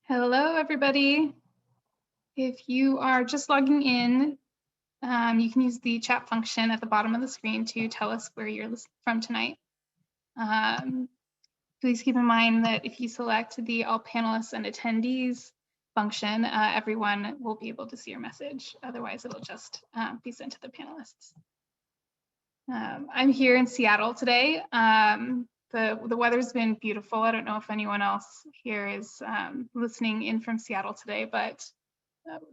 Hello, everybody. If you are just logging in, you can use the chat function at the bottom of the screen to tell us where you're listening from tonight. Please keep in mind that if you select the all panelists and attendees function, everyone will be able to see your message. Otherwise, it'll just be sent to the panelists. I'm here in Seattle today. The weather's been beautiful. I don't know if anyone else here is listening in from Seattle today, but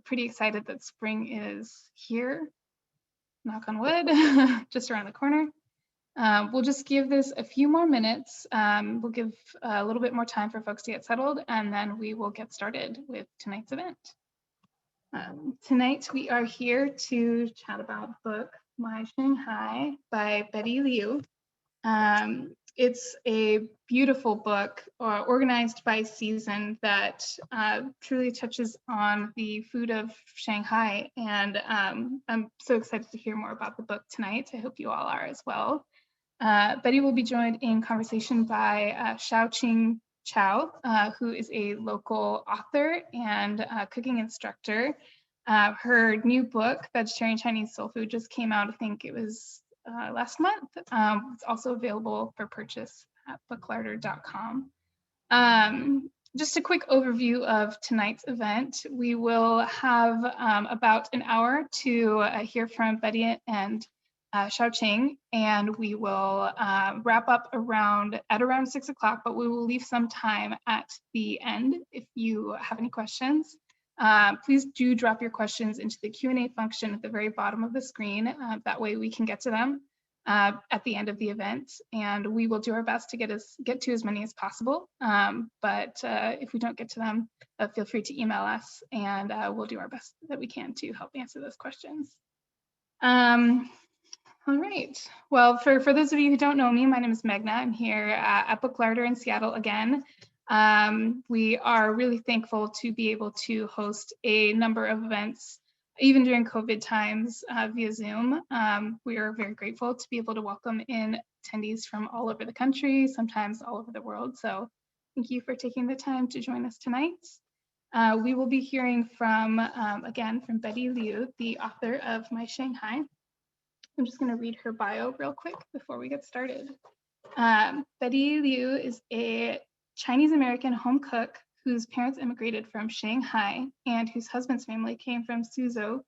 pretty excited that spring is here. Knock on wood, just around the corner. We'll just give this a few more minutes. We'll give a little bit more time for folks to get settled, and then we will get started with tonight's event. Tonight we are here to chat about the book My Shanghai by Betty Liu. It's a beautiful book organized by season that truly touches on the food of Shanghai. And I'm so excited to hear more about the book tonight. I hope you all are as well. Betty will be joined in conversation by Hsiao-Ching Chou, who is a local author and cooking instructor. Her new book, Vegetarian Chinese Soul Food, just came out. I think it was last month. It's also available for purchase at booklarder.com. Just a quick overview of tonight's event. We will have about an hour to hear from Betty and Hsiao-Ching, and we will wrap up at around 6 o'clock, but we will leave some time at the end if you have any questions. Please do drop your questions into the Q&A function at the very bottom of the screen. That way we can get to them at the end of the event, and we will do our best to get to as many as possible. But if we don't get to them, feel free to email us, and we'll do our best that we can to help answer those questions. All right. Well, for those of you who don't know me, my name is Meghna. I'm here at Booklarder in Seattle again. We are really thankful to be able to host a number of events, even during COVID times, via Zoom. We are very grateful to be able to welcome in attendees from all over the country, sometimes all over the world. So thank you for taking the time to join us tonight. We will be hearing from, again, from Betty Liu, the author of My Shanghai. I'm just going to read her bio real quick before we get started. Betty Liu is a Chinese-American home cook whose parents immigrated from Shanghai and whose husband's family came from Suzhou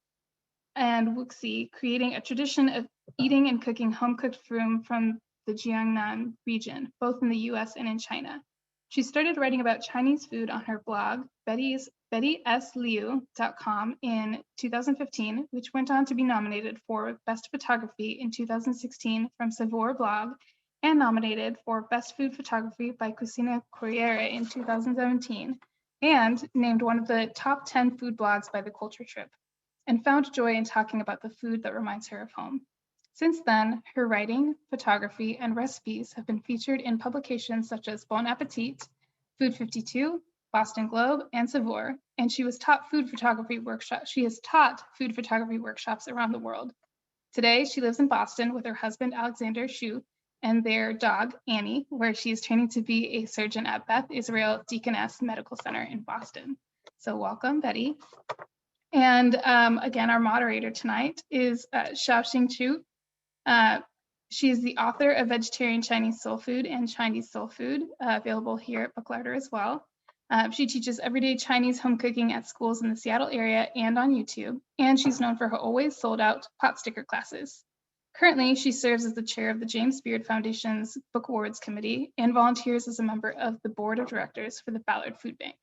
and Wuxi, creating a tradition of eating and cooking home-cooked food from the Jiangnan region, both in the US and in China. She started writing about Chinese food on her blog, bettysliu.com, in 2015, which went on to be nominated for Best Photography in 2016 from Savoir blog, and nominated for Best Food Photography by Cuisine Corriere in 2017, and named one of the top 10 food blogs by The Culture Trip, and found joy in talking about the food that reminds her of home. Since then, her writing, photography, and recipes have been featured in publications such as Bon Appetit, Food 52, Boston Globe, and Savoir, and she has taught food photography workshops around the world. Today, she lives in Boston with her husband, Alexander Shu, and their dog, Annie, where she is training to be a surgeon at Beth Israel Deaconess Medical Center in Boston. So welcome, Betty. And again, our moderator tonight is Hsiao-Ching Chou. She is the author of Vegetarian Chinese Soul Food and Chinese Soul Food, available here at Booklarder as well. She teaches everyday Chinese home cooking at schools in the Seattle area and on YouTube, and she's known for her always sold out pot sticker classes. Currently, she serves as the chair of the James Beard Foundation's Book Awards Committee and volunteers as a member of the board of directors for the Ballard Food Bank.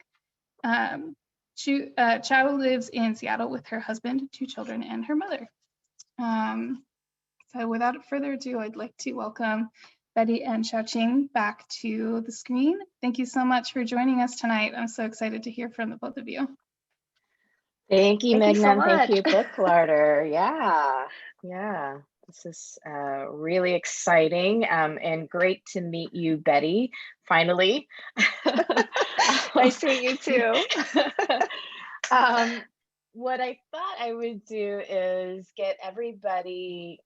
Chou lives in Seattle with her husband, 2 children, and her mother. So without further ado, I'd like to welcome Betty and Hsiao-Ching back to the screen. Thank you so much for joining us tonight. I'm so excited to hear from the both of you. Thank you, Thank you so Meghna. Thank much. you, Booklarder. Yeah. This is really exciting and great to meet you, Betty, finally. Nice to meet you too. What I thought I would do is get everybody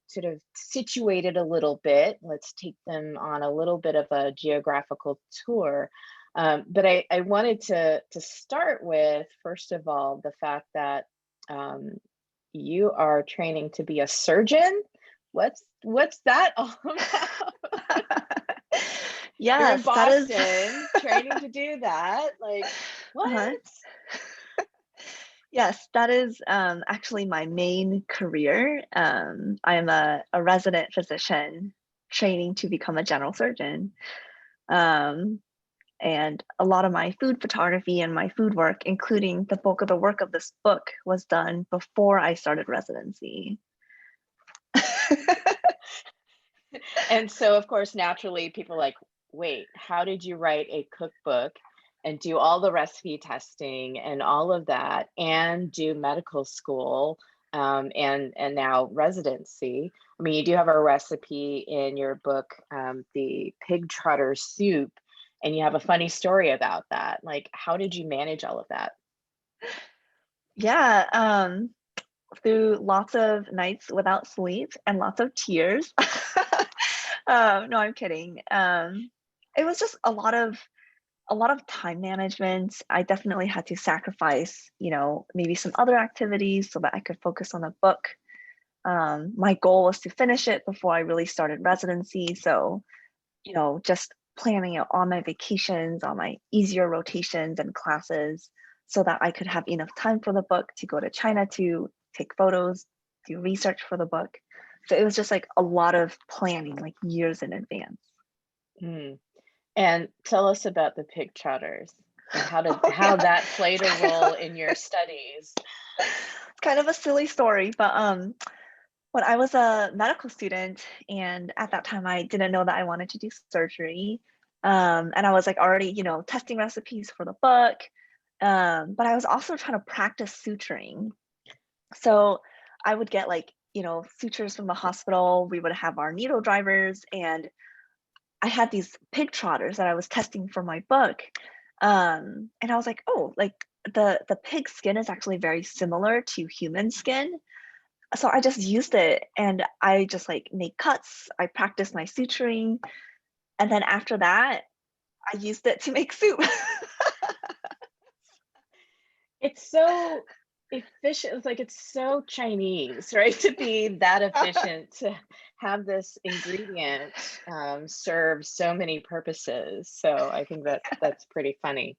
sort of situated a little bit. Let's take them on a little bit of a geographical tour But I wanted to start with, first of all, the fact that you are training to be a surgeon. What's that all about? You're in Yes, that is. Boston training to do that. Like, what? Uh-huh. Yes, that is actually my main career. I am a resident physician training to become a general surgeon. Um, and a lot of my food photography and my food work, including the bulk of the work of this book, was done before I started residency. And so, of course, naturally, people are like, wait, how did you write a cookbook and do all the recipe testing and all of that and do medical school and now residency? I mean, you do have a recipe in your book, the pig trotter soup, and you have a funny story about that. Like, how did you manage all of that? Yeah, through lots of nights without sleep and lots of tears. No, I'm kidding. It was just a lot of time management. I definitely had to sacrifice, maybe some other activities so that I could focus on the book. My goal was to finish it before I really started residency. So, just planning out all my vacations, all my easier rotations and classes so that I could have enough time for the book to go to China to take photos, do research for the book. So it was just like a lot of planning, like years in advance. Hmm. And tell us about the pig trotters and Oh, how yeah. that played a role in your studies. It's kind of a silly story, but when I was a medical student, and at that time I didn't know that I wanted to do surgery, and I was like already, testing recipes for the book, but I was also trying to practice suturing. So I would get like, sutures from the hospital. We would have our needle drivers, and I had these pig trotters that I was testing for my book. And I was like, oh, like the pig skin is actually very similar to human skin. So I just used it and I just like made cuts. I practiced my suturing. And then after that, I used it to make soup. It's so efficient. It's like it's so Chinese, right? To be that efficient, to have this ingredient serve so many purposes. So I think that's pretty funny.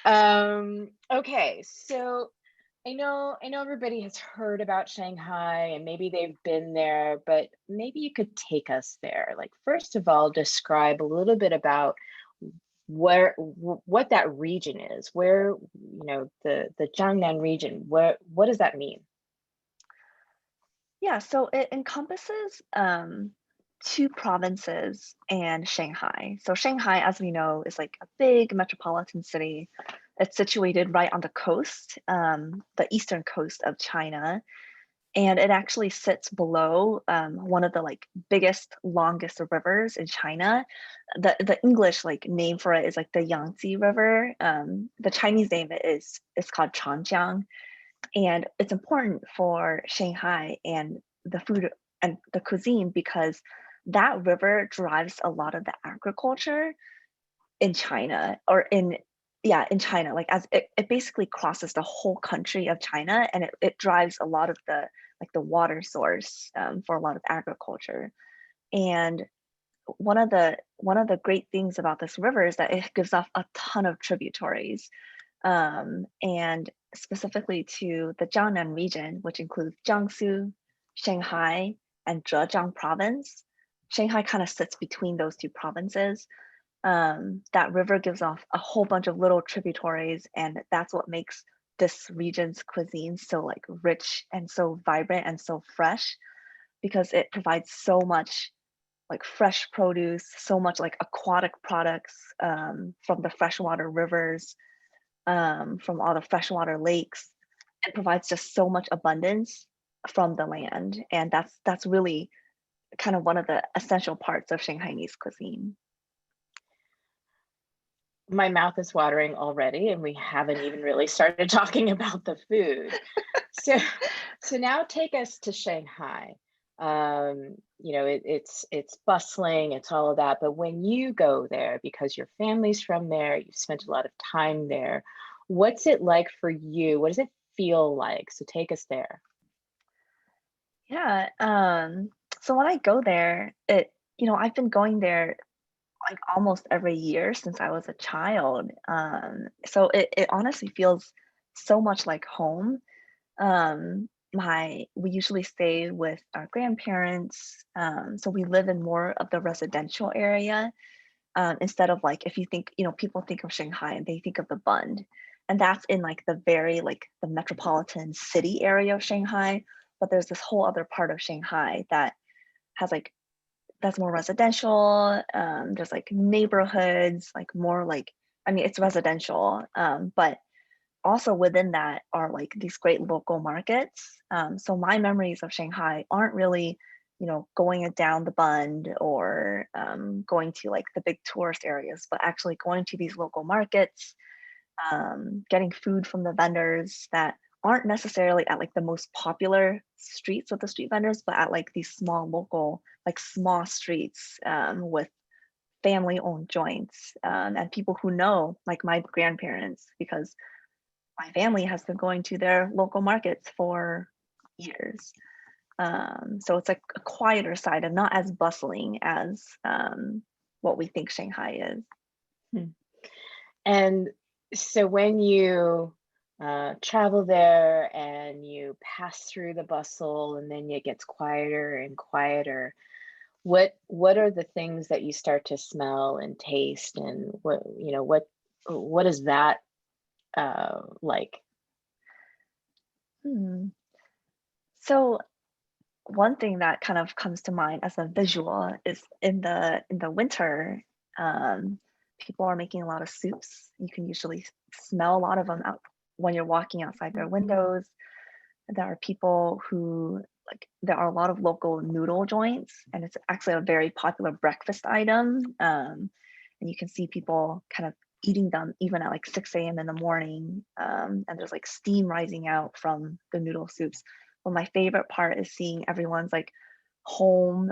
Okay, so I know everybody has heard about Shanghai and maybe they've been there, but maybe you could take us there. Like, first of all, describe a little bit about what that region is, where, the Jiangnan region, what does that mean? Yeah, so it encompasses two provinces and Shanghai. So Shanghai, as we know, is like a big metropolitan city. It's situated right on the coast, the eastern coast of China, and it actually sits below one of the like biggest, longest rivers in China. The English like name for it is like the Yangtze River. The Chinese name is called Changjiang, and it's important for Shanghai and the food and the cuisine because that river drives a lot of the agriculture in China or in yeah in China, like as it basically crosses the whole country of China, and it drives a lot of the like the water source for a lot of agriculture. And one of the great things about this river is that it gives off a ton of tributaries, and specifically to the Jiangnan region, which includes Jiangsu, Shanghai, and Zhejiang province. Shanghai kind of sits between those two provinces. That river gives off a whole bunch of little tributaries, and that's what makes this region's cuisine so like rich and so vibrant and so fresh, because it provides so much like fresh produce, so much like aquatic products from the freshwater rivers, from all the freshwater lakes. It provides just so much abundance from the land, and that's really kind of one of the essential parts of Shanghainese cuisine. My mouth is watering already, and we haven't even really started talking about the food. So, so now take us to Shanghai. It's bustling, it's all of that. But when you go there, because your family's from there, you've spent a lot of time there, what's it like for you? What does it feel like? So take us there. Yeah. So when I go there, I've been going there like almost every year since I was a child. So it honestly feels so much like home. We usually stay with our grandparents. So we live in more of the residential area, instead of like, if you think, people think of Shanghai and they think of the Bund, and that's in like the very like the metropolitan city area of Shanghai. But there's this whole other part of Shanghai that has like that's more residential. There's like neighborhoods, like more like, I mean, it's residential, but also within that are like these great local markets. So my memories of Shanghai aren't really, going down the Bund or going to like the big tourist areas, but actually going to these local markets, getting food from the vendors that aren't necessarily at like the most popular streets with the street vendors, but at like these small local, like small streets, with family owned joints, and people who know like my grandparents, because my family has been going to their local markets for years. So it's like a quieter side and not as bustling as what we think Shanghai is. Hmm. And so when you travel there and you pass through the bustle and then it gets quieter and quieter, what are the things that you start to smell and taste, and what is that like? Hmm. So one thing that kind of comes to mind as a visual is in the winter, um, people are making a lot of soups. You can usually smell a lot of them out when you're walking outside their windows. There are people who like there are a lot of local noodle joints, and it's actually a very popular breakfast item. And you can see people kind of eating them even at like 6 a.m. in the morning. And there's like steam rising out from the noodle soups. But my favorite part is seeing everyone's like home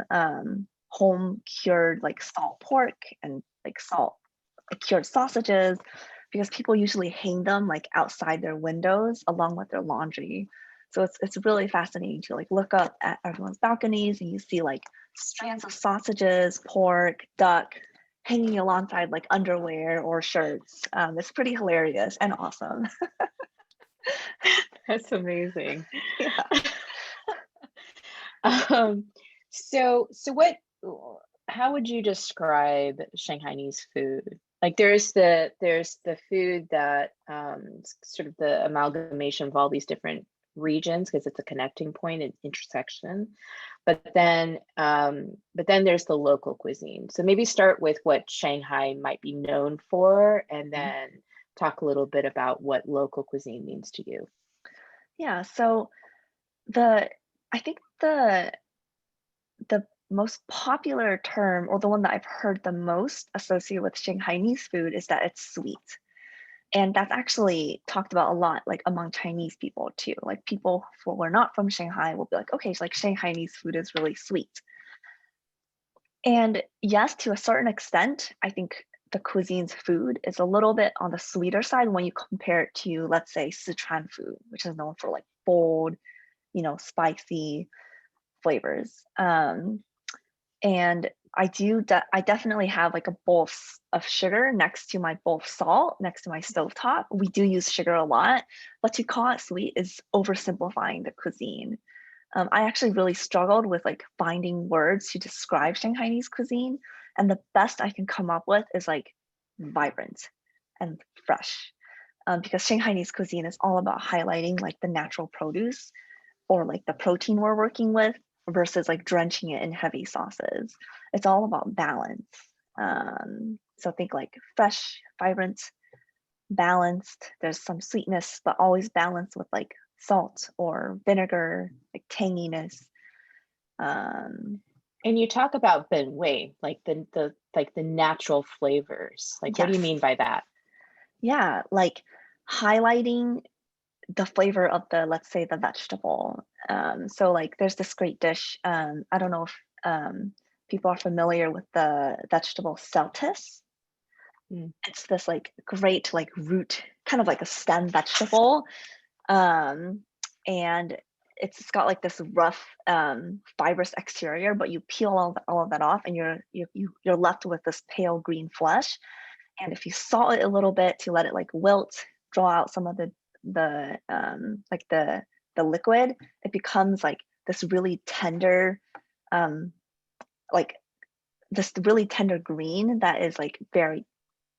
cured like salt pork and like salt like cured sausages, because people usually hang them like outside their windows along with their laundry. So it's really fascinating to like look up at everyone's balconies and you see like strands of sausages, pork, duck hanging alongside like underwear or shirts. It's pretty hilarious and awesome. That's amazing. Yeah. Um, so how would you describe Shanghainese food? Like there's the food that sort of the amalgamation of all these different regions, because it's a connecting point and intersection. But then there's the local cuisine. So maybe start with what Shanghai might be known for, and then talk a little bit about what local cuisine means to you. Yeah. So the I think the most popular term, or the one that I've heard the most associated with Shanghainese food, is that it's sweet. And that's actually talked about a lot, like among Chinese people too. Like people who are not from Shanghai will be like, okay, so like Shanghainese food is really sweet. And yes, to a certain extent, I think the cuisine's food is a little bit on the sweeter side when you compare it to, let's say, Sichuan food, which is known for like bold, spicy flavors. And I definitely have like a bowl of sugar next to my bowl of salt next to my stovetop. We do use sugar a lot, but to call it sweet is oversimplifying the cuisine. I actually really struggled with like finding words to describe Shanghainese cuisine, and the best I can come up with is like vibrant and fresh, because Shanghainese cuisine is all about highlighting like the natural produce or like the protein we're working with versus like drenching it in heavy sauces. It's all about balance. So think like fresh, vibrant, balanced. There's some sweetness, but always balanced with like salt or vinegar, like tanginess. And you talk about ben wei, like the natural flavors. Like, what do you Yes. mean by that? Yeah, like highlighting the flavor of the, let's say, the vegetable. So like there's this great dish. I don't know if people are familiar with the vegetable celtis. Mm. It's this like great like root, kind of like a stem vegetable. Um, and it's got like this rough fibrous exterior, but you peel all of that off and you're left with this pale green flesh. And if you salt it a little bit to let it like wilt, draw out some of the like the liquid, it becomes like this really tender, like this really tender green that is like very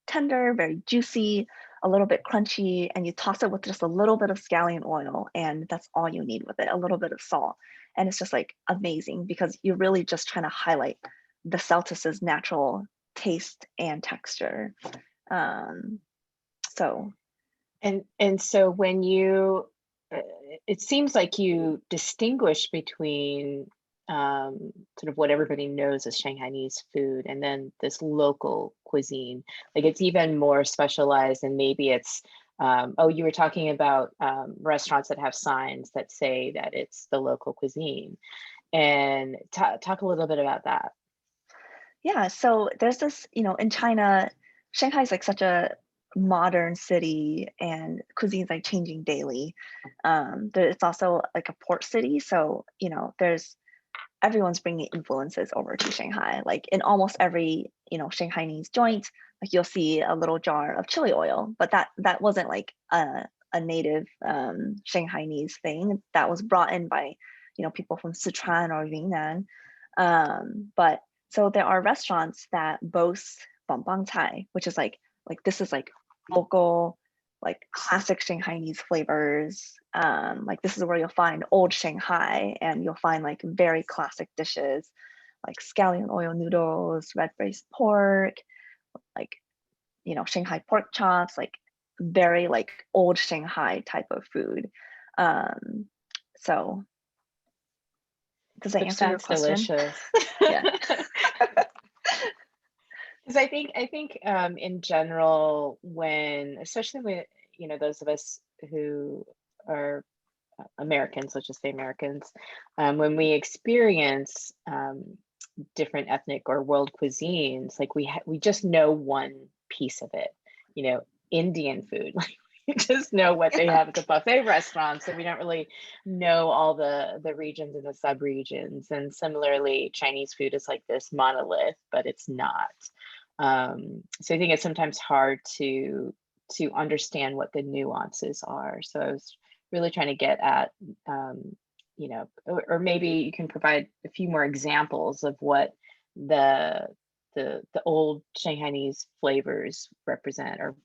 tender, very juicy, a little bit crunchy, and you toss it with just a little bit of scallion oil, and that's all you need with it, a little bit of salt. And it's just like amazing because you're really just trying to highlight the celtus's natural taste and texture. So And so when you, it seems like you distinguish between sort of what everybody knows as Shanghainese food and then this local cuisine. Like it's even more specialized, and maybe it's, oh, you were talking about restaurants that have signs that say that it's the local cuisine. And talk a little bit about that. yeah, so there's this, in China, Shanghai is like such a modern city and cuisine's like changing daily. It's also like a port city, so there's everyone's bringing influences over to Shanghai. Like in almost every Shanghainese joint, like you'll see a little jar of chili oil, but that wasn't like a native Shanghainese thing. That was brought in by people from Sichuan or Yunnan. But so there are restaurants that boast bambang cai, which is like this is like local, like classic Shanghainese flavors. Like this is where you'll find old Shanghai, and you'll find like very classic dishes like scallion oil noodles, red braised pork, like Shanghai pork chops, like very like old Shanghai type of food. So does that Which answer your sounds question? delicious. Yeah. Because I think in general, when especially with those of us who are Americans, let's just say Americans, when we experience different ethnic or world cuisines, like we just know one piece of it, Indian food. Like we just know what they have at the buffet restaurants, and we don't really know all the regions and the sub-regions. And similarly, Chinese food is like this monolith, but it's not. So I think it's sometimes hard to understand what the nuances are. So I was really trying to get at, or maybe you can provide a few more examples of what the old Shanghainese flavors represent, or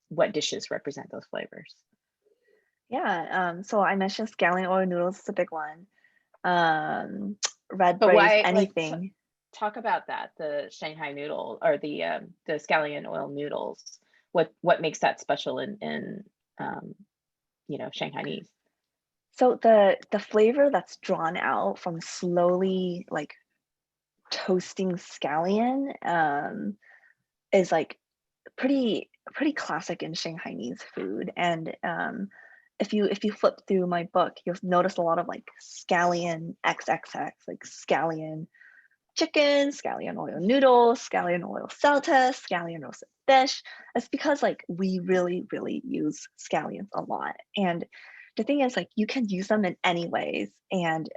what dishes represent those flavors. Yeah. So I mentioned scallion oil noodles is a big one. Red But braised why, like, anything. talk about that, the Shanghai noodle or the scallion oil noodles. What makes that special in Shanghainese? So the flavor that's drawn out from slowly like toasting scallion is like pretty classic in Shanghainese food. And if you flip through my book, you'll notice a lot of like scallion XXX, like scallion chicken, scallion oil noodles, scallion oil celta, scallion roasted fish. It's because like we really use scallions a lot. And the thing is, like, you can use them in any ways. And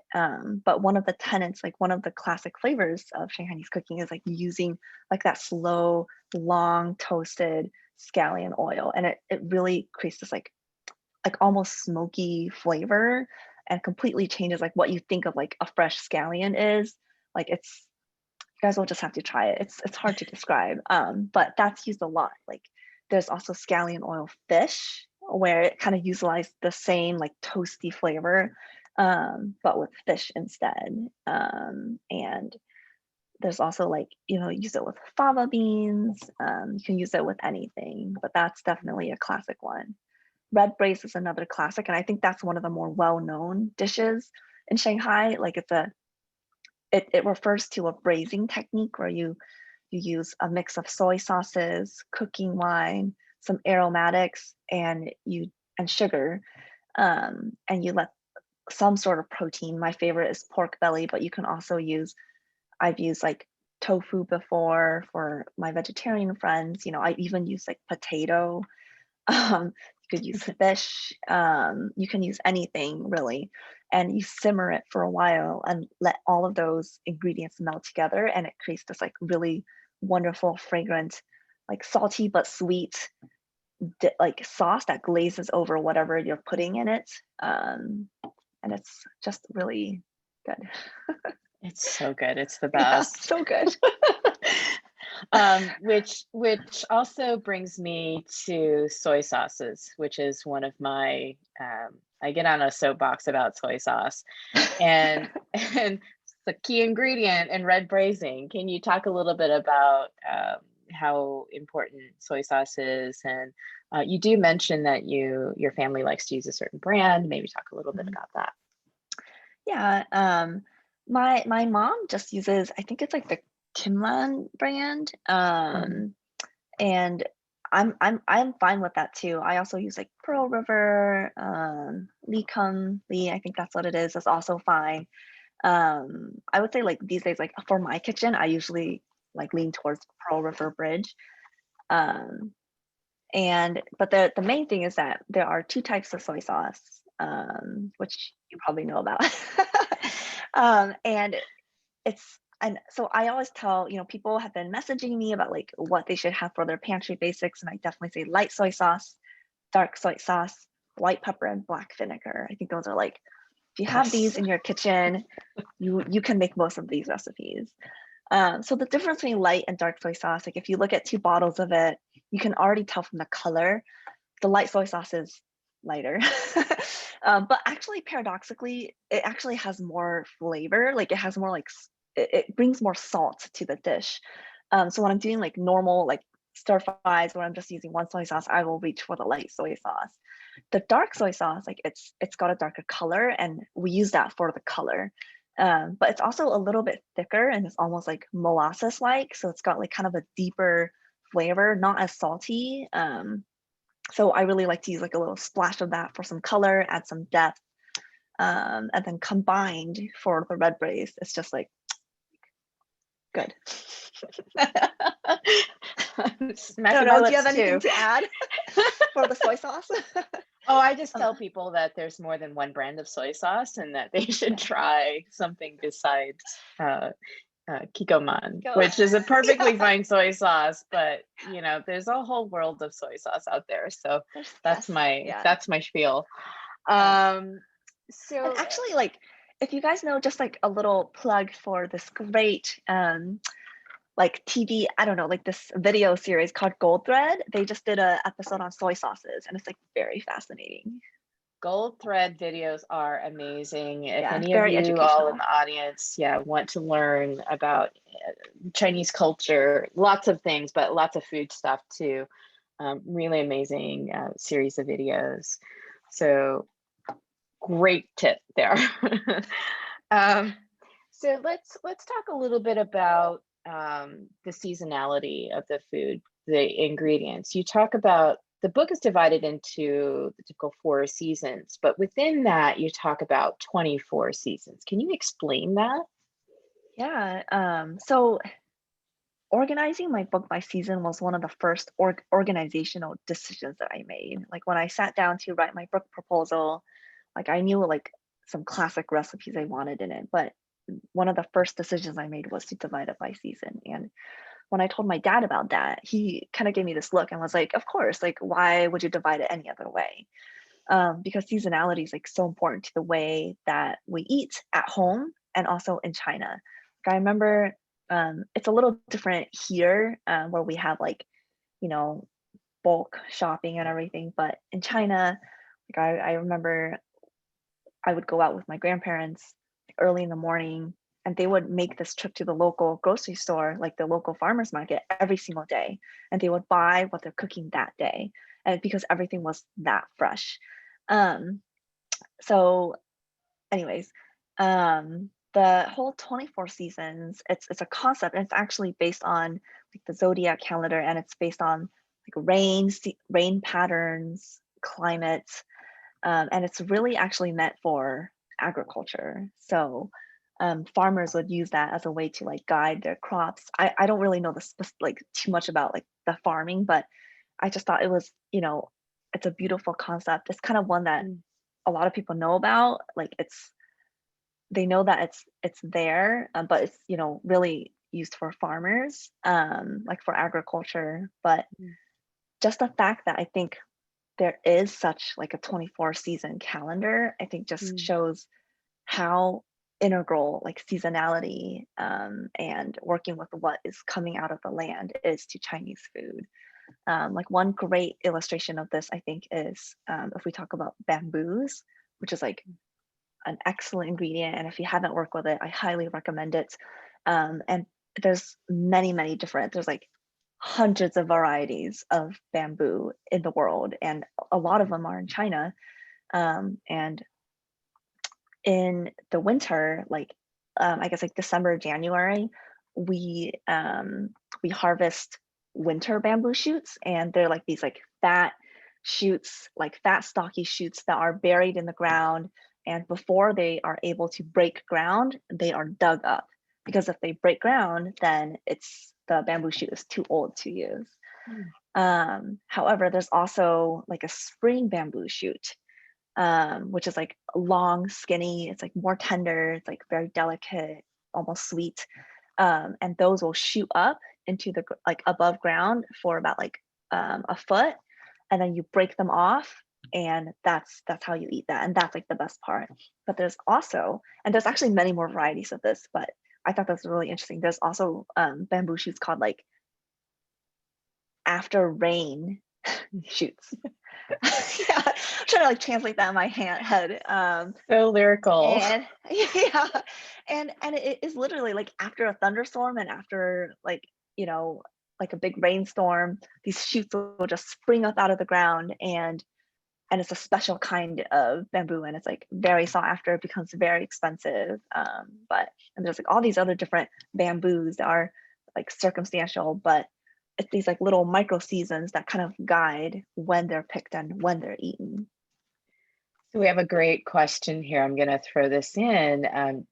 but one of the tenets, like one of the classic flavors of Shanghainese cooking is like using like that slow, long toasted scallion oil. And it really creates this like almost smoky flavor, and completely changes like what you think of like a fresh scallion is. Like it's, you guys will just have to try it. It's hard to describe. But that's used a lot. Like there's also scallion oil fish, where it kind of utilized the same like toasty flavor, but with fish instead. And there's also like, use it with fava beans. You can use it with anything, but that's definitely a classic one. Red braised is another classic, and I think that's one of the more well-known dishes in Shanghai. Like it refers to a braising technique where you use a mix of soy sauces, cooking wine, some aromatics, and sugar, and you let some sort of protein. My favorite is pork belly, but you can also use, I've used like tofu before for my vegetarian friends. You know, I even use like potato. You could use fish. You can use anything really, and you simmer it for a while and let all of those ingredients melt together, and it creates this like really wonderful, fragrant, like salty but sweet, like sauce that glazes over whatever you're putting in it. And it's just really good. It's so good. It's the Yeah, best. so good. Which also brings me to soy sauces, which is one of my I get on a soapbox about soy sauce, and and it's the key ingredient in red braising. Can you talk a little bit about how important soy sauce is? And you do mention that your family likes to use a certain brand. Maybe talk a little bit about that. Yeah, my mom just uses, I think it's like the Kimlan brand, and I'm fine with that too. I also use like Pearl River, Lee, I think that's what it is. That's also fine. I would say like these days, like for my kitchen, I usually like lean towards Pearl River Bridge. But the main thing is that there are two types of soy sauce, which you probably know about. And so I always tell, you know, people have been messaging me about like what they should have for their pantry basics, and I definitely say light soy sauce, dark soy sauce, white pepper, and black vinegar. I think those are like, if you have these in your kitchen, you can make most of these recipes. So the difference between light and dark soy sauce, like if you look at two bottles of it, you can already tell from the color, the light soy sauce is lighter. But actually, paradoxically, it actually has more flavor. Like it has more like, it brings more salt to the dish. So when I'm doing like normal, like stir fries where I'm just using one soy sauce, I will reach for the light soy sauce. The dark soy sauce, like it's got a darker color, and we use that for the color. But it's also a little bit thicker, and it's almost like molasses-like. So it's got like kind of a deeper flavor, not as salty. So I really like to use like a little splash of that for some color, add some depth. And then combined for the red braise, it's just like good. Smacking I don't my know, do you have lips anything too. to add for the soy sauce? Oh, I just tell people that there's more than one brand of soy sauce, and that they should try something besides Kikkoman, which is a perfectly fine soy sauce, but you know, there's a whole world of soy sauce out there. So that's my spiel. So and actually, like, if you guys know, just like a little plug for this great like TV, I don't know, like this video series called Gold Thread. They just did an episode on soy sauces, and it's like very fascinating. Gold Thread videos are amazing. If Yeah, any of very you all in educational. the audience, want to learn about Chinese culture, lots of things, but lots of food stuff too. Really amazing series of videos. So great tip there. So let's talk a little bit about the seasonality of the food, the ingredients. You talk about, the book is divided into the typical 4 seasons, but within that you talk about 24 seasons. Can you explain that? Yeah. So organizing my book by season was one of the first organizational decisions that I made. Like when I sat down to write my book proposal, like I knew like some classic recipes I wanted in it, but one of the first decisions I made was to divide it by season. And when I told my dad about that, he kind of gave me this look and was like, of course, like, why would you divide it any other way? Because seasonality is like so important to the way that we eat at home and also in China. Like, I remember it's a little different here where we have like, you know, bulk shopping and everything. But in China, like I remember I would go out with my grandparents early in the morning, and they would make this trip to the local grocery store, like the local farmers market, every single day. And they would buy what they're cooking that day. And because everything was that fresh. Um, so anyways, the whole 24 seasons, it's a concept, and it's actually based on like the zodiac calendar, and it's based on like rain patterns, climate, And it's really actually meant for agriculture. So farmers would use that as a way to like guide their crops. I don't really know like too much about like the farming, but I just thought it was, it's a beautiful concept. It's kind of one that a lot of people know about. Like they know that it's there, but it's really used for farmers, like for agriculture. But just the fact that I think there is such like a 24 season calendar, I think just shows how integral like seasonality and working with what is coming out of the land is to Chinese food. Like one great illustration of this, I think, is if we talk about bamboos, which is like an excellent ingredient. And if you haven't worked with it, I highly recommend it. And there's many different, there's like hundreds of varieties of bamboo in the world, and a lot of them are in China. And in the winter, like I guess like December, January, we harvest winter bamboo shoots, and they're like these like fat shoots, like fat stocky shoots that are buried in the ground. And before they are able to break ground, they are dug up, because if they break ground, then the bamboo shoot is too old to use. However, there's also like a spring bamboo shoot, which is like long, skinny. It's like more tender. It's like very delicate, almost sweet. And those will shoot up into the like above ground for about like a foot, and then you break them off, and that's how you eat that, and that's like the best part. But there's also, and there's actually many more varieties of this, but I thought that's really interesting. There's also bamboo shoots called like after rain shoots. Yeah, I'm trying to like translate that in my head. So lyrical. And yeah, and it is literally like after a thunderstorm and after like like a big rainstorm, these shoots will just spring up out of the ground, and it's a special kind of bamboo, and it's like very sought after. It becomes very expensive. And there's like all these other different bamboos that are like circumstantial, but it's these like little micro seasons that kind of guide when they're picked and when they're eaten. So we have a great question here. I'm going to throw this in.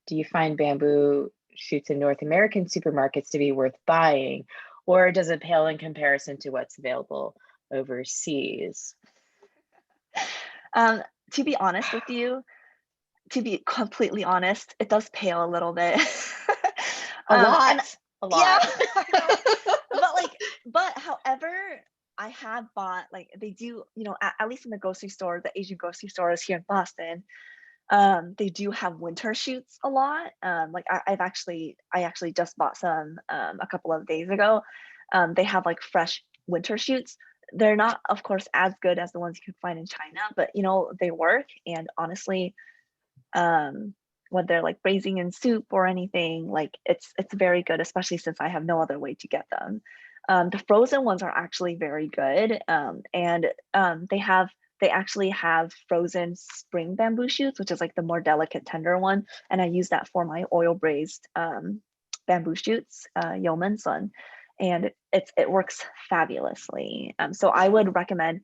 Do you find bamboo shoots in North American supermarkets to be worth buying, or does it pale in comparison to what's available overseas? To be honest with you, to be completely honest, it does pale a little bit. A lot. Yeah, but however, I have bought, like they do, at least in the grocery store, the Asian grocery stores here in Boston, they do have winter shoots a lot. Like I actually just bought some a couple of days ago. They have like fresh winter shoots. They're not, of course, as good as the ones you can find in China, but they work. And honestly, when they're like braising in soup or anything, like it's very good, especially since I have no other way to get them. The frozen ones are actually very good, and they actually have frozen spring bamboo shoots, which is like the more delicate, tender one, and I use that for my oil braised bamboo shoots, yeoman sun, and it works fabulously. So I would recommend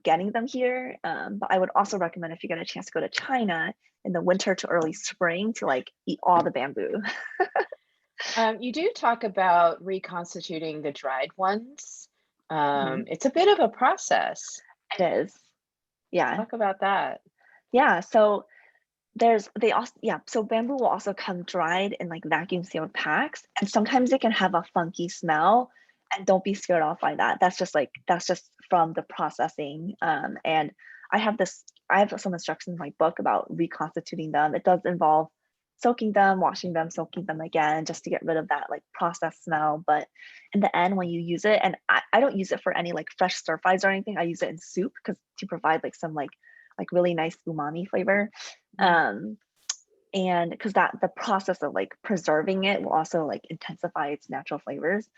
getting them here, but I would also recommend, if you get a chance to go to China in the winter to early spring, to like eat all the bamboo. You do talk about reconstituting the dried ones. It's a bit of a process. It is. Yeah. Talk about that. Yeah. So so bamboo will also come dried in like vacuum sealed packs, and sometimes it can have a funky smell, and don't be scared off by that. That's just from the processing. And I have some instructions in my book about reconstituting them. It does involve soaking them, washing them, soaking them again, just to get rid of that like processed smell. But in the end, when you use it, and I don't use it for any like fresh stir fries or anything, I use it in soup to provide like some like really nice umami flavor. And because the process of like preserving it will also like intensify its natural flavors.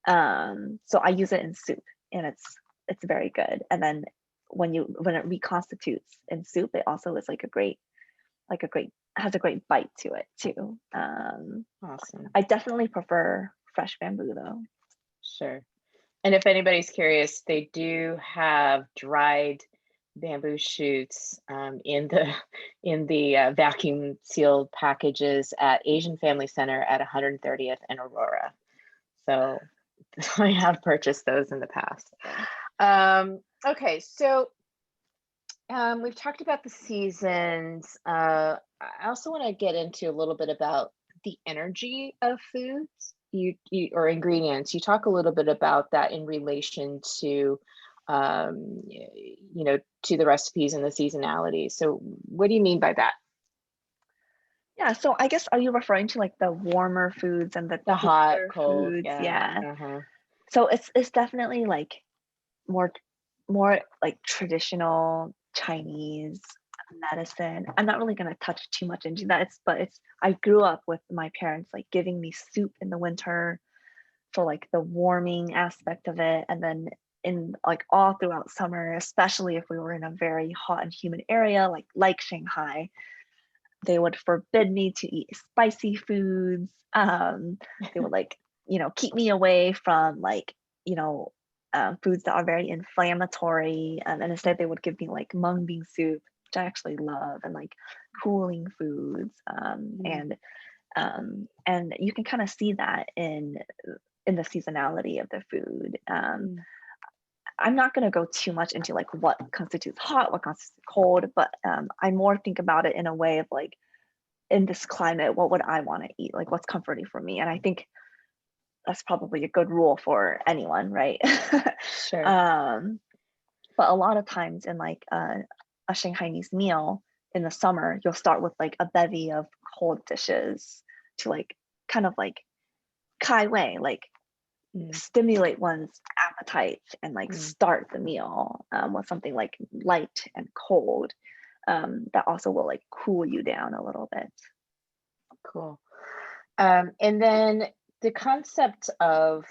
So I use it in soup, and it's very good. And then when it reconstitutes in soup, it also is has a great bite to it too. Awesome. I definitely prefer fresh bamboo though. Sure. And if anybody's curious, they do have dried bamboo shoots in the vacuum sealed packages at Asian Family Center at 130th and Aurora. So I have purchased those in the past. Okay, so we've talked about the seasons. I also want to get into a little bit about the energy of foods or ingredients. You talk a little bit about that in relation to, to the recipes and the seasonality. So what do you mean by that? Yeah, so I guess, are you referring to like the warmer foods and the hot, cooler cold, foods? yeah. So it's definitely like more like traditional Chinese medicine. I'm not really gonna touch too much into that. I grew up with my parents like giving me soup in the winter for like the warming aspect of it, and then in like all throughout summer, especially if we were in a very hot and humid area like Shanghai, they would forbid me to eat spicy foods. They would like, keep me away from like, foods that are very inflammatory. And instead they would give me like mung bean soup, which I actually love, and like cooling foods. And you can kind of see that in the seasonality of the food. I'm not going to go too much into like what constitutes hot, what constitutes cold, but I more think about it in a way of like, in this climate, what would I want to eat? Like, what's comforting for me? And I think that's probably a good rule for anyone, right? Sure. But a lot of times in like a Shanghainese meal in the summer, you'll start with like a bevy of cold dishes to like kind of like kai wei, like stimulate one's appetite and like start the meal with something like light and cold that also will like cool you down a little bit. Cool. And then the concept of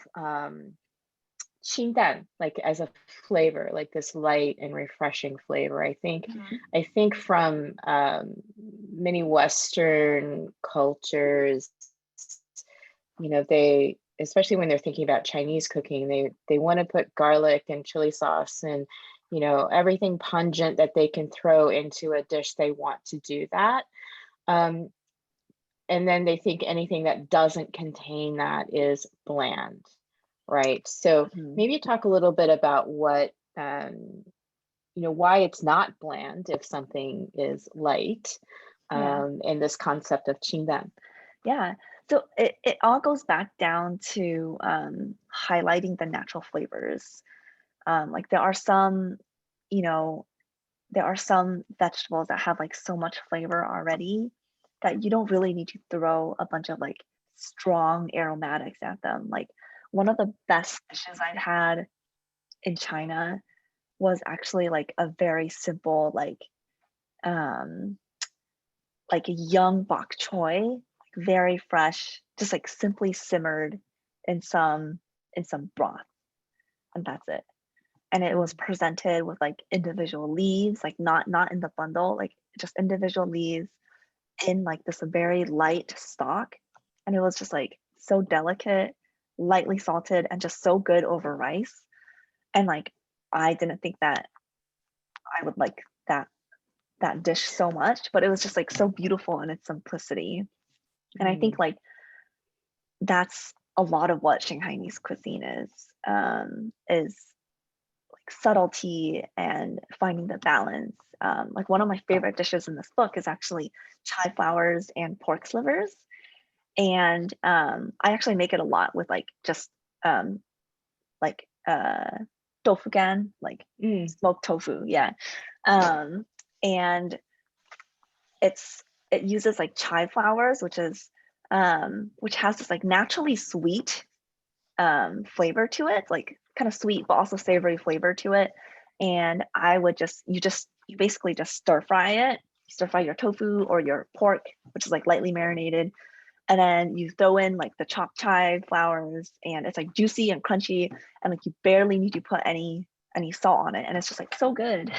qingdan, like as a flavor, like this light and refreshing flavor. I think from many Western cultures, they, especially when they're thinking about Chinese cooking, they want to put garlic and chili sauce and everything pungent that they can throw into a dish. They want to do that. And then they think anything that doesn't contain that is bland, right? So maybe talk a little bit about what, why it's not bland if something is light, and this concept of qingdan. Yeah, so it all goes back down to highlighting the natural flavors. Like there are some vegetables that have like so much flavor already that you don't really need to throw a bunch of like strong aromatics at them. Like one of the best dishes I've had in China was actually like a very simple like a young bok choy, like very fresh, just like simply simmered in some broth, and that's it. And it was presented with like individual leaves, like not in the bundle, like just individual leaves in like this very light stock. And it was just like so delicate, lightly salted, and just so good over rice. And like I didn't think that I would like that dish so much, but it was just like so beautiful in its simplicity. And I think like that's a lot of what Shanghainese cuisine is like subtlety and finding the balance. Like one of my favorite dishes in this book is actually chive flowers and pork slivers. And I actually make it a lot with like just like tofu gan, like smoked tofu. Yeah. And it uses like chive flowers, which has this like naturally sweet flavor to it, like kind of sweet but also savory flavor to it. And I would you basically just stir fry it. Stir fry your tofu or your pork, which is like lightly marinated, and then you throw in like the chopped chive flowers, and it's like juicy and crunchy, and like you barely need to put any salt on it, and it's just like so good.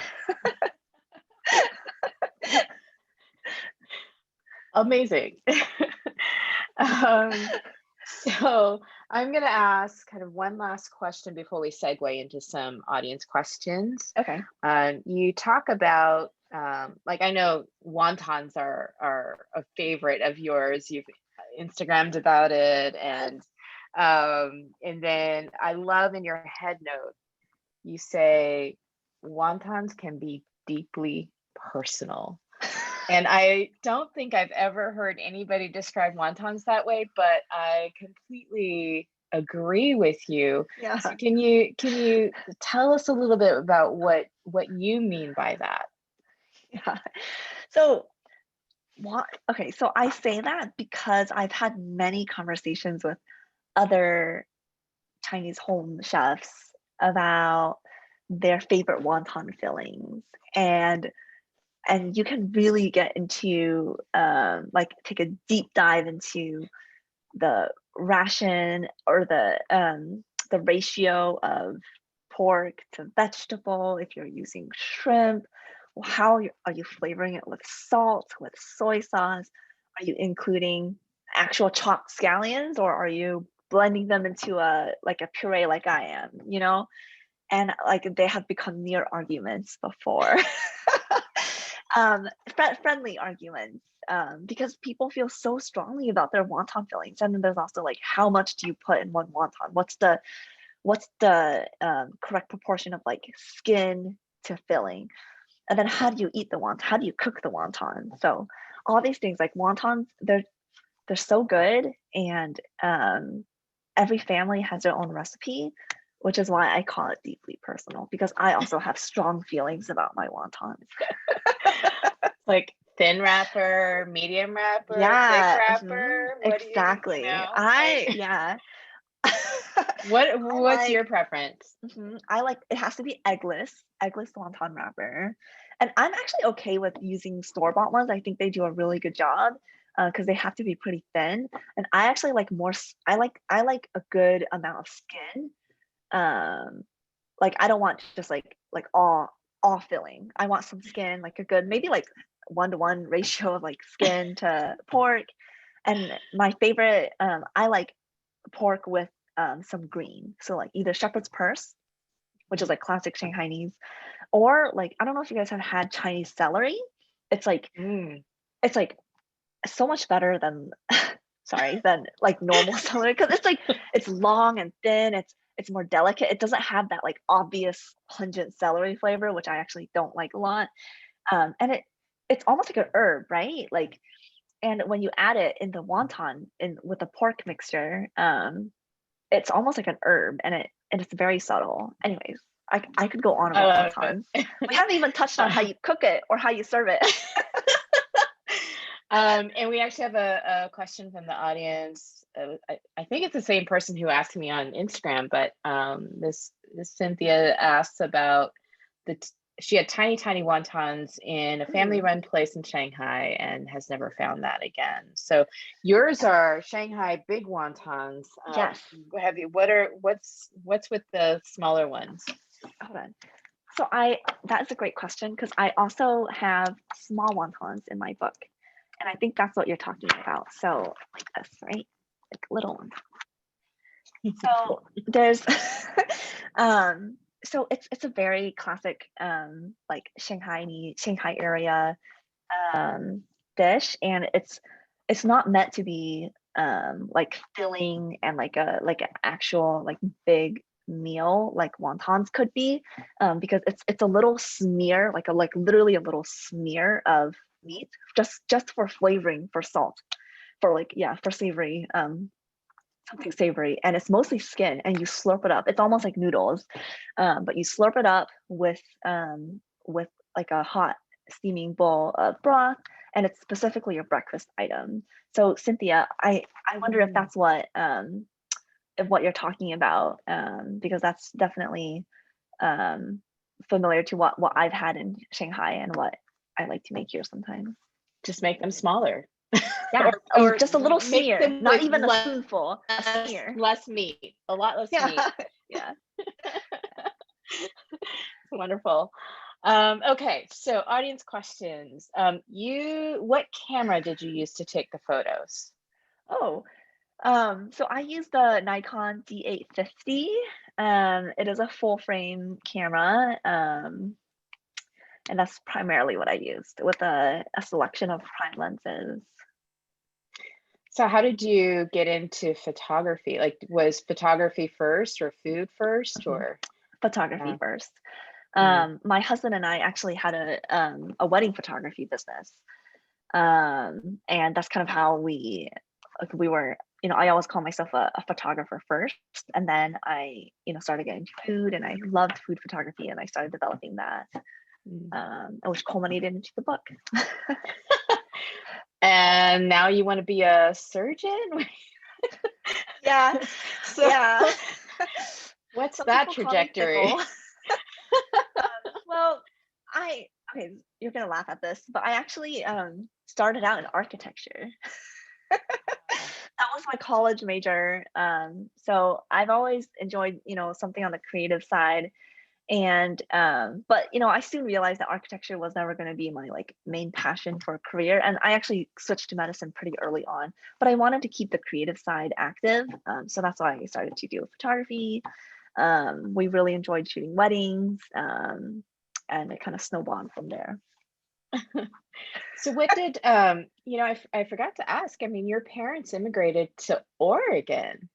Amazing. So I'm going to ask kind of one last question before we segue into some audience questions. Okay. You talk about, like, I know wontons are a favorite of yours. You've Instagrammed about it, and then I love in your head note, you say wontons can be deeply personal. And I don't think I've ever heard anybody describe wontons that way, but I completely agree with you. Yeah. So can you tell us a little bit about what you mean by that? Yeah. So okay, so I say that because I've had many conversations with other Chinese home chefs about their favorite wonton fillings, and you can really get into like take a deep dive into the ration or the ratio of pork to vegetable. If you're using shrimp, are you flavoring it with salt, with soy sauce? Are you including actual chopped scallions, or are you blending them into a puree like I am, you know? And like they have become near arguments before. Friendly arguments, because people feel so strongly about their wonton fillings. And then there's also like, how much do you put in one wonton? What's the correct proportion of like skin to filling? And then how do you eat the wonton? How do you cook the wonton? So all these things, like wontons, they're so good, and every family has their own recipe, which is why I call it deeply personal, because I also have strong feelings about my wontons. Like thin wrapper, medium wrapper, Yeah, thick wrapper. exactly. Yeah. What's your preference? I like, it has to be eggless wonton wrapper. And I'm actually okay with using store-bought ones. I think they do a really good job because they have to be pretty thin. And I actually like I like a good amount of skin. Like I don't want just like all filling. I want some skin, like a good, maybe like 1-to-1 ratio of like skin to pork. And my favorite, I like pork with some green. So like either shepherd's purse, which is like classic Shanghainese, or like, I don't know if you guys have had Chinese celery. It's like it's like so much better than than like normal celery, because it's like it's long and thin. It's more delicate. It doesn't have that like obvious pungent celery flavor, which I actually don't like a lot. And it's almost like an herb, right? Like, and when you add it in the wonton in with the pork mixture, it's almost like an herb, and it's very subtle. Anyways, I could go on about wontons. We haven't even touched on how you cook it or how you serve it. And we actually have a question from the audience. I think it's the same person who asked me on Instagram, but this Cynthia asks about she had tiny wontons in a family-run place in Shanghai and has never found that again. So yours are Shanghai big wontons. Yes. What's with the smaller ones? Hold on. So that's a great question, because I also have small wontons in my book. And I think that's what you're talking about. So like this, right? Like little one. So there's so it's a very classic like Shanghai area dish, and it's not meant to be like filling and like an actual like big meal like wontons could be, because it's a little smear, like literally a little smear of meat, just for flavoring, for salt, for like, yeah, for savory, something savory. And it's mostly skin, and you slurp it up. It's almost like noodles, but you slurp it up with like a hot steaming bowl of broth, and it's specifically a breakfast item. So Cynthia, I wonder if that's what you're talking about, because that's definitely familiar to what I've had in Shanghai and what I like to make here sometimes. Just make them smaller. Yeah, or just a little make smear, them not with even a spoonful, a smear. Less meat, a lot less meat. Yeah. Wonderful. Okay, so audience questions. What camera did you use to take the photos? Oh, So I use the Nikon D850. It is a full frame camera. And that's primarily what I used with a selection of prime lenses. So how did you get into photography? Like, was photography first or food first, or? Photography Yeah. first. Mm. My husband and I actually had a wedding photography business. And that's kind of how we were, I always call myself a photographer first, and then I, started getting into food, and I loved food photography, and I started developing that, which culminated into the book. And now you want to be a surgeon? Yeah. So Yeah. what's Some that people call me trajectory? fickle. Well, okay, you're gonna laugh at this, but I actually started out in architecture. That was my college major. So I've always enjoyed, something on the creative side. And but I soon realized that architecture was never going to be my like main passion for a career. And I actually switched to medicine pretty early on, but I wanted to keep the creative side active. So that's why I started to do photography. We really enjoyed shooting weddings. And it kind of snowballed from there. So what did I forgot to ask. I mean, your parents immigrated to Oregon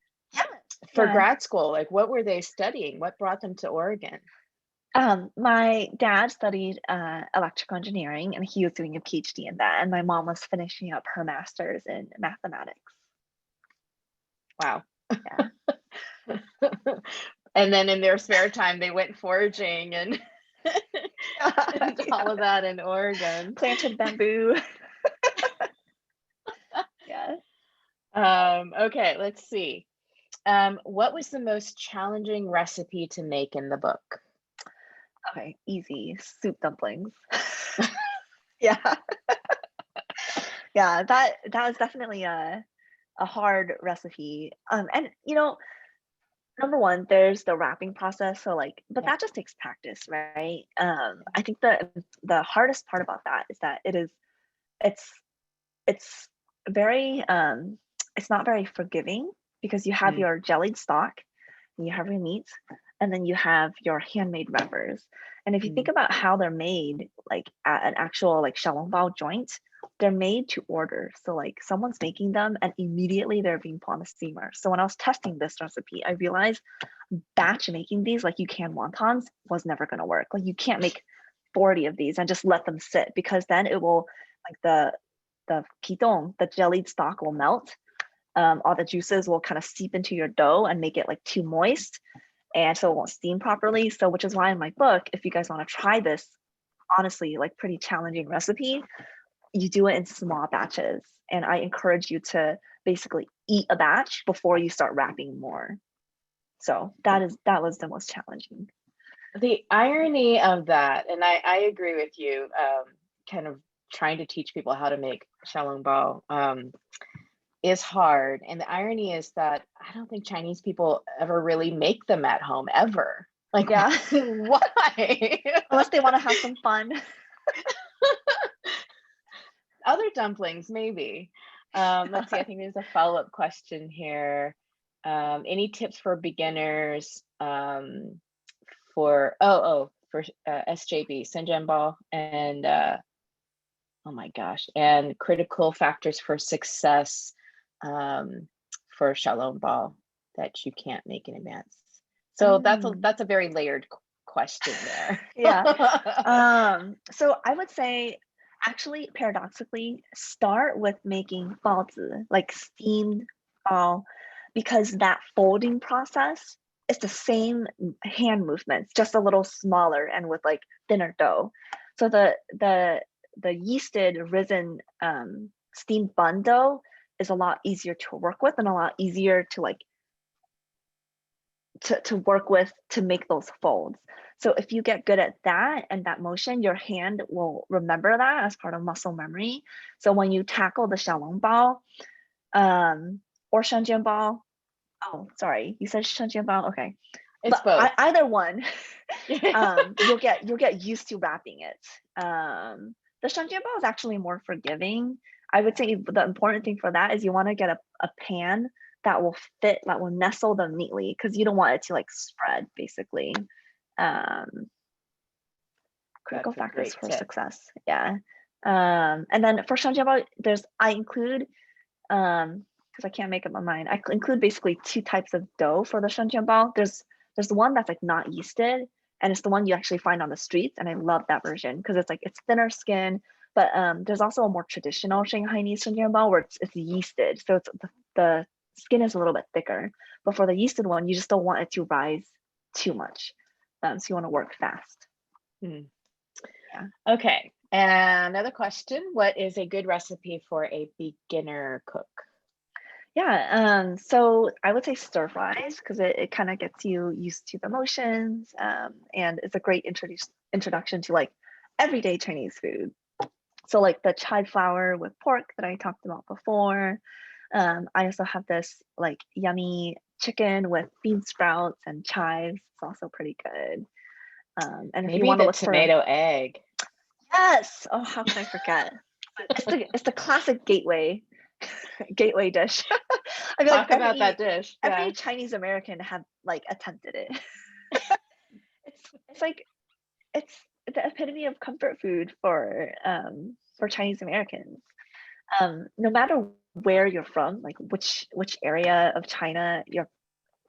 for Yeah. grad school. Like, what were they studying? What brought them to Oregon? My dad studied electrical engineering, and he was doing a PhD in that, and my mom was finishing up her master's in mathematics. Wow. Yeah. And then in their spare time, they went foraging and, and all of that in Oregon. Planted bamboo. Yeah. Okay, let's see. What was the most challenging recipe to make in the book? Okay, easy. Soup dumplings. Yeah. Yeah, that was definitely a hard recipe. And number one, there's the wrapping process. So but Yeah. that just takes practice, right? I think the hardest part about that is that it's very it's not very forgiving, because you have your jellied stock, and you have your meat, and then you have your handmade wrappers. And if you think about how they're made, like at an actual like xiaolongbao joint, they're made to order. So like someone's making them and immediately they're being put on a steamer. So when I was testing this recipe, I realized batch making these like you can wontons was never going to work. Like you can't make 40 of these and just let them sit, because then it will, like the pidong, the jellied stock, will melt. All the juices will kind of seep into your dough and make it like too moist, and so it won't steam properly. So which is why in my book, if you guys want to try this, honestly, like pretty challenging recipe, you do it in small batches, and I encourage you to basically eat a batch before you start wrapping more. So that was the most challenging. The irony of that, and I agree with you, kind of trying to teach people how to make xiaolongbao is hard. And the irony is that I don't think Chinese people ever really make them at home, ever. Like, Yeah. why? Unless they want to have some fun. Other dumplings, maybe. Let's see, I think there's a follow-up question here. Any tips for beginners for SJB, Senjianbao, and oh my gosh, and critical factors for success for xiaolongbao that you can't make in advance. So that's a very layered question there. Yeah. So I would say, actually, paradoxically, start with making baozi, like steamed bao, because that folding process is the same hand movements, just a little smaller and with like thinner dough. So the yeasted risen steamed bun dough is a lot easier to work with, and a lot easier to like to work with to make those folds. So if you get good at that and that motion, your hand will remember that as part of muscle memory. So when you tackle the xiaolongbao or shangjianbao, oh sorry, you said shangjianbao, okay. It's but both. Either one, you'll get used to wrapping it. The shangjianbao is actually more forgiving. I would say the important thing for that is you want to get a pan that will fit, that will nestle them neatly, because you don't want it to like spread basically. Um, Critical That's a factors great for tip. success. Yeah. And then for shanjiabao, I include, because I can't make up my mind, I include basically two types of dough for the shanjiabao. There's the one that's like not yeasted, and it's the one you actually find on the streets, and I love that version because it's thinner skin. But there's also a more traditional Shanghainese shanjiabao where it's yeasted, so the skin is a little bit thicker. But for the yeasted one, you just don't want it to rise too much, so you want to work fast. Hmm. Yeah. Okay. And another question, what is a good recipe for a beginner cook? Yeah, so I would say stir fries because it kind of gets you used to the motions, and it's a great introduction to like everyday Chinese food. So like the chive flour with pork that I talked about before. I also have this like yummy chicken with bean sprouts and chives. It's also pretty good. And if you Maybe want to the look for, tomato egg. yes, oh, how could I forget? It's the classic gateway dish. I feel like Talk about that dish. every Yeah. Chinese American have like attempted it. It's like it's the epitome of comfort food for Chinese Americans. No matter where you're from, like which area of China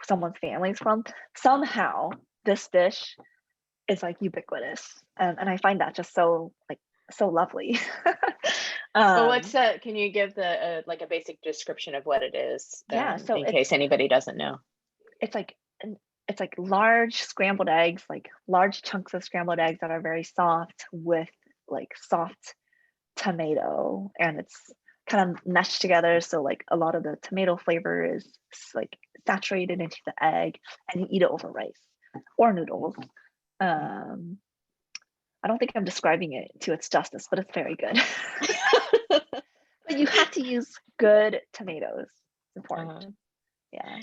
someone's family's from, somehow this dish is like ubiquitous, and I find that just so lovely. Well, um, can you give the like a basic description of what it is, yeah, so in case anybody doesn't know? it's like it's like large scrambled eggs, like large chunks of scrambled eggs that are very soft with like soft tomato, and it's kind of meshed together, so like a lot of the tomato flavor is like saturated into the egg, and you eat it over rice or noodles. um I don't think I'm describing it to its justice, but it's very good. But you have to use good tomatoes. It's important. Yeah.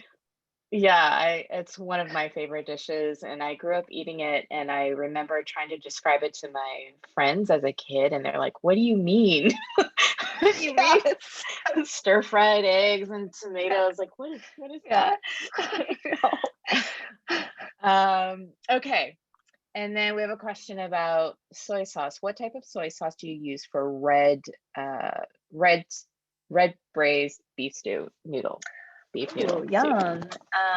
Yeah, it's one of my favorite dishes, and I grew up eating it, and I remember trying to describe it to my friends as a kid, and they're like, "What do you mean? What do you mean Yes. it's stir-fried eggs and tomatoes? Like, what is Yeah. that?" Okay. And then we have a question about soy sauce. What type of soy sauce do you use for red braised beef noodle? Beef noodle Ooh, soup? yum.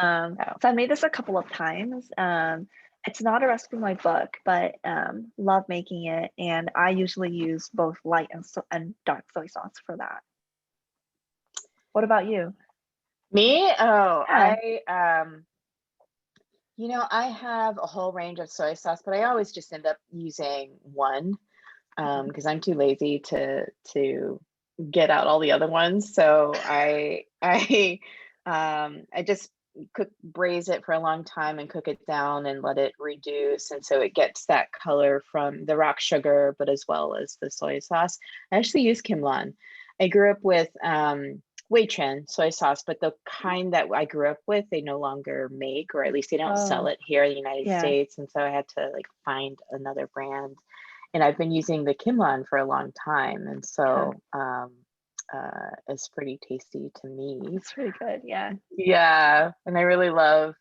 Oh. So I made this a couple of times. It's not a recipe in my book, but love making it, and I usually use both light and dark soy sauce for that. What about you? Me? Oh, Yeah. I have a whole range of soy sauce, but I always just end up using one because I'm too lazy to get out all the other ones. So I just braise it for a long time and cook it down and let it reduce, and so it gets that color from the rock sugar, but as well as the soy sauce. I actually use Kimlan. I grew up with Wei Chen soy sauce, but the kind that I grew up with, they no longer make, or at least they don't sell Oh, it here in the United yeah. States. And so I had to like find another brand. And I've been using the Kimlan for a long time. And so it's pretty tasty to me. It's pretty good. Yeah. Yeah. And I really love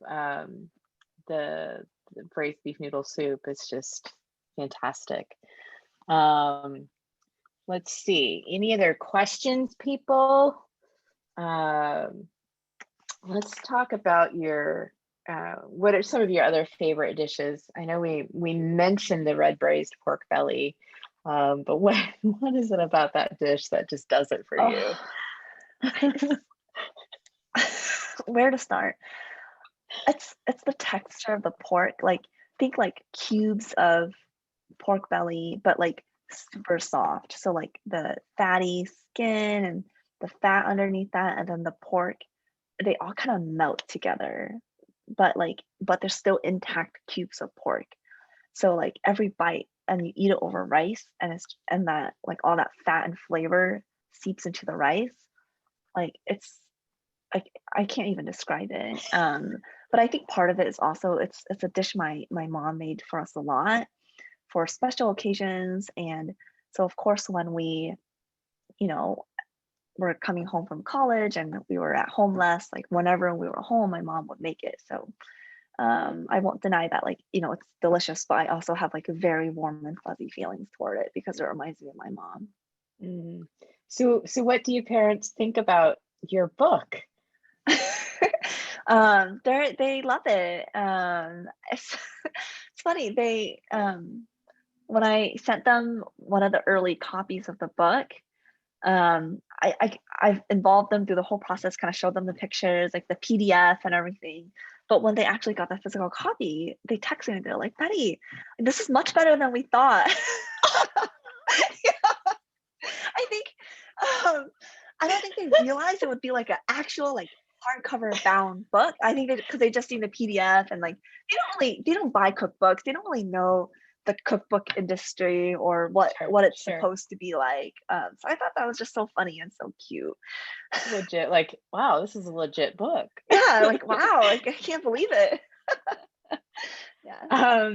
the braised beef noodle soup. It's just fantastic. Let's see. Any other questions, people? Let's talk about your what are some of your other favorite dishes? I know we mentioned the red braised pork belly, but what is it about that dish that just does it for you? Where to start? It's the texture of the pork. Like think like cubes of pork belly, but like super soft. So like the fatty skin and the fat underneath that, and then the pork, they all kind of melt together. But they're still intact cubes of pork. So like every bite, and you eat it over rice, and that like all that fat and flavor seeps into the rice. Like it's like I can't even describe it. But I think part of it is also it's a dish my mom made for us a lot for special occasions. And so of course when we, you know, were coming home from college and we were at home less, like whenever we were home, my mom would make it. So I won't deny that, like, you know, it's delicious, but I also have like very warm and fuzzy feelings toward it because it reminds me of my mom. Mm. So what do your parents think about your book? They love it. It's funny. They when I sent them one of the early copies of the book, I've involved them through the whole process, kind of showed them the pictures, like the PDF and everything. But when they actually got the physical copy, they texted me. They're like, "Betty, this is much better than we thought." Yeah, I think I don't think they realized it would be like an actual like hardcover bound book. I think because they just seen the PDF and like they don't buy cookbooks. They don't really know the cookbook industry or what it's Sure. supposed to be like. So I thought that was just so funny and so cute. Legit, like, wow, this is a legit book. Yeah, like wow, like I can't believe it. Yeah.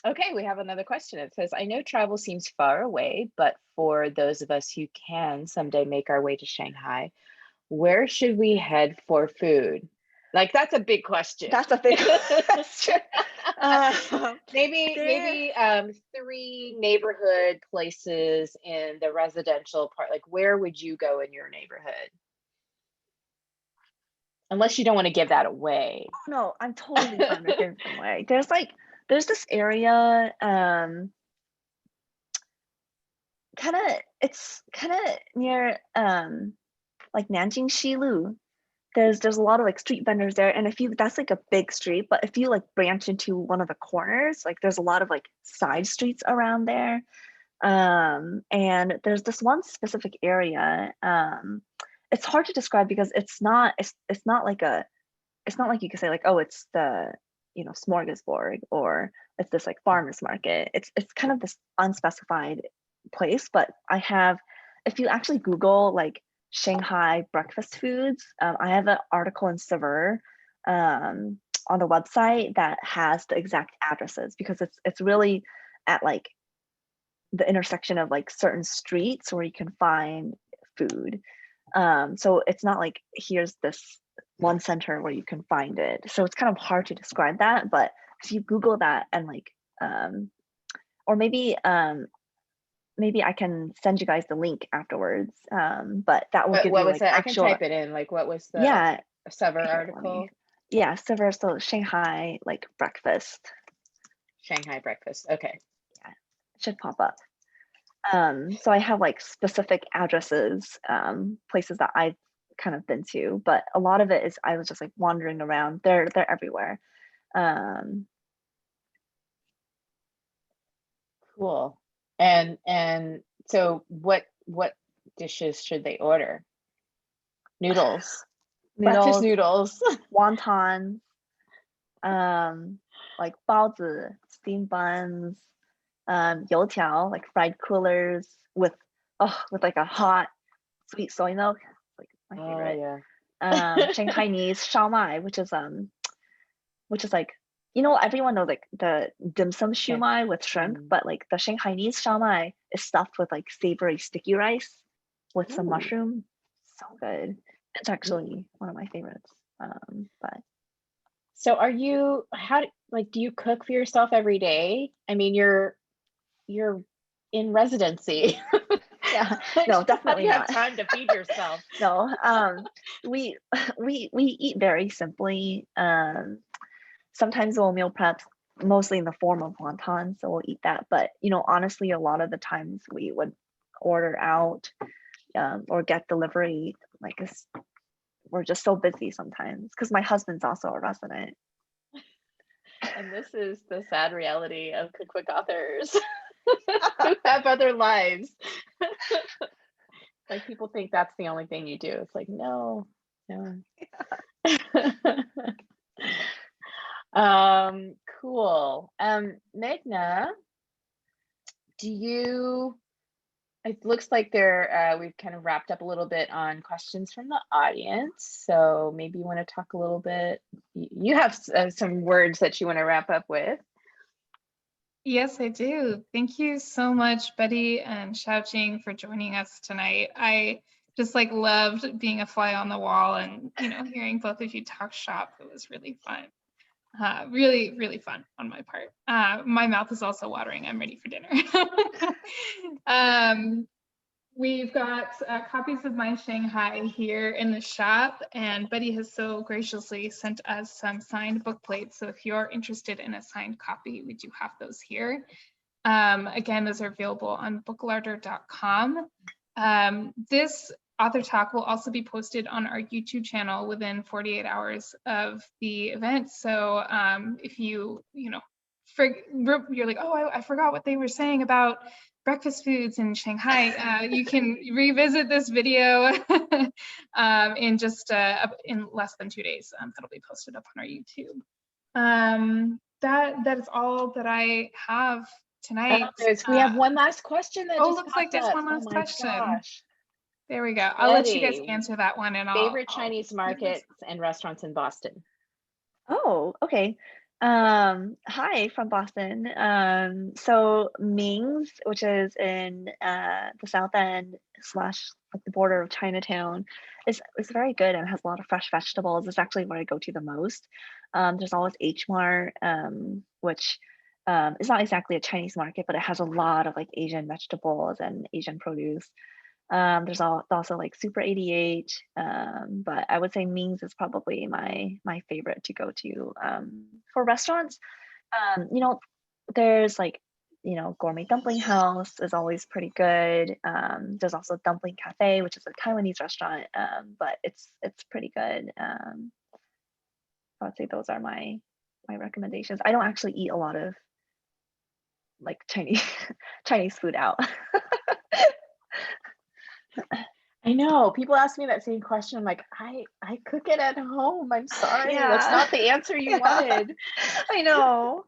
Okay, we have another question. It says, I know travel seems far away, but for those of us who can someday make our way to Shanghai, where should we head for food? Like, that's a big question. That's a big question. Maybe 3 neighborhood places in the residential part. Like, where would you go in your neighborhood? Unless you don't want to give that away. No, I'm totally fine with giving them away. There's this area, it's kind of near like Nanjing Shilu. There's a lot of like street vendors there, and if you that's like a big street, but if you like branch into one of the corners, like there's a lot of like side streets around there. And there's this one specific area. It's hard to describe because it's not like you could say like, oh, it's the, you know, smorgasbord or it's this like farmers market. It's kind of this unspecified place, but if you actually Google like Shanghai breakfast foods, I have an article in Sever on the website that has the exact addresses because it's really at like the intersection of like certain streets where you can find food. So it's not like here's this one center where you can find it. So it's kind of hard to describe that, but if you Google that and like, or maybe I can send you guys the link afterwards. But that will give What you was like it? actual. I can type it in. Like, what was the Yeah. Sever article? Yeah, Sever, so Shanghai like breakfast. Shanghai breakfast. Okay. Yeah, it should pop up. So I have like specific addresses, places that I've kind of been to, but a lot of it is I was just like wandering around. They're everywhere. Cool. And so what dishes should they order? Noodles. Breakfast noodles. Wontons, like baozi, steamed buns, youtiao, like fried coolers with like a hot sweet soy milk, like my favorite. Yeah. Shanghainese Xiaomai, which is like, you know, everyone knows like the dim sum shumai with shrimp, but like the Shanghainese Xiaomai is stuffed with like savory sticky rice with some mushroom. So good. It's actually one of my favorites. But so do you cook for yourself every day? I mean, you're in residency. yeah, no, definitely How do you not. have time to feed yourself? No, we eat very simply. Sometimes we'll meal prep, mostly in the form of wonton, so we'll eat that. But you know, honestly, a lot of the times we would order out or get delivery. Like we're just so busy sometimes because my husband's also a resident. And this is the sad reality of cookbook authors who have other lives. Like people think that's the only thing you do. It's like, no. Cool. Meghna, it looks like we've kind of wrapped up a little bit on questions from the audience. So maybe you want to talk a little bit. You have some words that you want to wrap up with. Yes, I do. Thank you so much, Betty and Hsiao-Ching, for joining us tonight. I just like loved being a fly on the wall and, you know, hearing both of you talk shop. It was really fun. Really, really fun on my part. My mouth is also watering. I'm ready for dinner. We've got copies of my Shanghai here in the shop, and Betty has so graciously sent us some signed book plates. So if you're interested in a signed copy, we do have those here. Again, those are available on booklarder.com. This author talk will also be posted on our YouTube channel within 48 hours of the event. So if you're like, oh, I forgot what they were saying about breakfast foods in Shanghai, you can revisit this video in less than 2 days. That'll be posted up on our YouTube. That is all that I have tonight. We have one last question that just looks like there's up. one last question. Gosh. There we go. I'll let you guys Betty, answer that one, and favorite Chinese markets and restaurants in Boston. Oh, okay. Hi from Boston. So Ming's, which is in the South End / like the border of Chinatown, is very good and has a lot of fresh vegetables. It's actually where I go to the most. There's always H Mart, which is not exactly a Chinese market, but it has a lot of like Asian vegetables and Asian produce. There's also like Super 88, but I would say Ming's is probably my favorite to go to. For restaurants, you know, there's like, you know, Gourmet Dumpling House is always pretty good. There's also Dumpling Cafe, which is a Taiwanese restaurant, but it's pretty good. I would say those are my recommendations. I don't actually eat a lot of like Chinese food out. I know people ask me that same question. I'm like, I cook it at home. I'm sorry, that's not the answer you wanted. I know.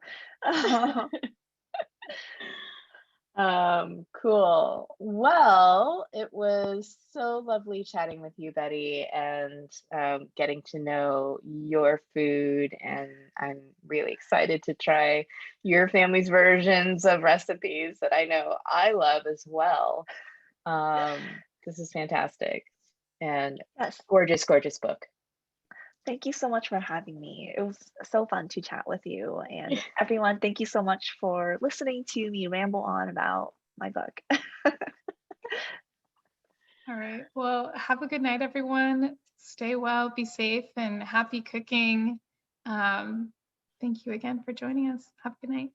Cool. Well, it was so lovely chatting with you, Betty, and getting to know your food. And I'm really excited to try your family's versions of recipes that I know I love as well. This is fantastic and Yes. gorgeous, gorgeous book. Thank you so much for having me. It was so fun to chat with you. And everyone, thank you so much for listening to me ramble on about my book. All right. Well, have a good night, everyone. Stay well, be safe, and happy cooking. Thank you again for joining us. Have a good night.